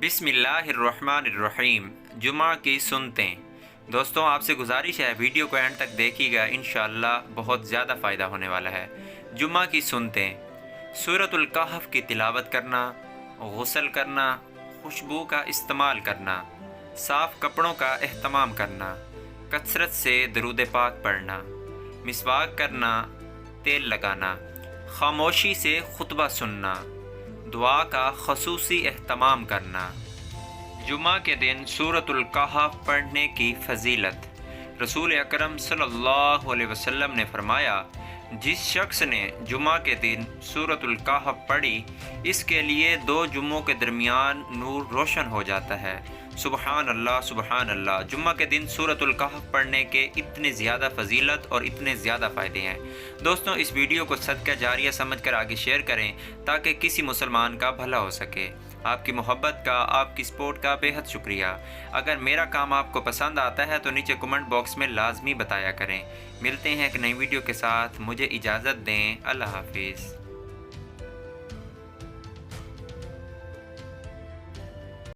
बिस्मिल्लाहिर्रहमानिर्रहीम। जुमा की सुन्नतें। दोस्तों, आपसे गुजारिश है वीडियो को एंड तक देखिएगा, इंशाअल्लाह बहुत ज़्यादा फ़ायदा होने वाला है। जुमा की सुन्नतें। सूरतुल कहफ की तिलावत करना, गुस्ल करना, खुशबू का इस्तेमाल करना, साफ़ कपड़ों का एहतमाम करना, कसरत से दरूद पाक पढ़ना, मिसवाक करना, तेल लगाना, खामोशी से खुतबा सुनना, दुआ का खसूसी एहतमाम करना। जुमा के दिन सूरतुल कहफ पढ़ने की फजीलत। रसूल अकरम सल्लल्लाहु अलैहि वसल्लम ने फरमाया, जिस शख्स ने जुमा के दिन सूरतुल कहफ पढ़ी, इसके लिए 2 जुम्मों के दरमियान नूर रोशन हो जाता है। सुबहान अल्लाह, सुबहान अल्लाह। जुम्मा के दिन सूरतुल कहफ पढ़ने के इतने ज़्यादा फजीलत और इतने ज़्यादा फ़ायदे हैं। दोस्तों, इस वीडियो को सदका जारिया समझकर आगे शेयर करें ताकि किसी मुसलमान का भला हो सके। आपकी मोहब्बत का, आपकी सपोर्ट का बेहद शुक्रिया। अगर मेरा काम आपको पसंद आता है तो नीचे कमेंट बॉक्स में लाजमी बताया करें। मिलते हैं एक नई वीडियो के साथ, मुझे इजाज़त दें। अल्लाह हाफिज़।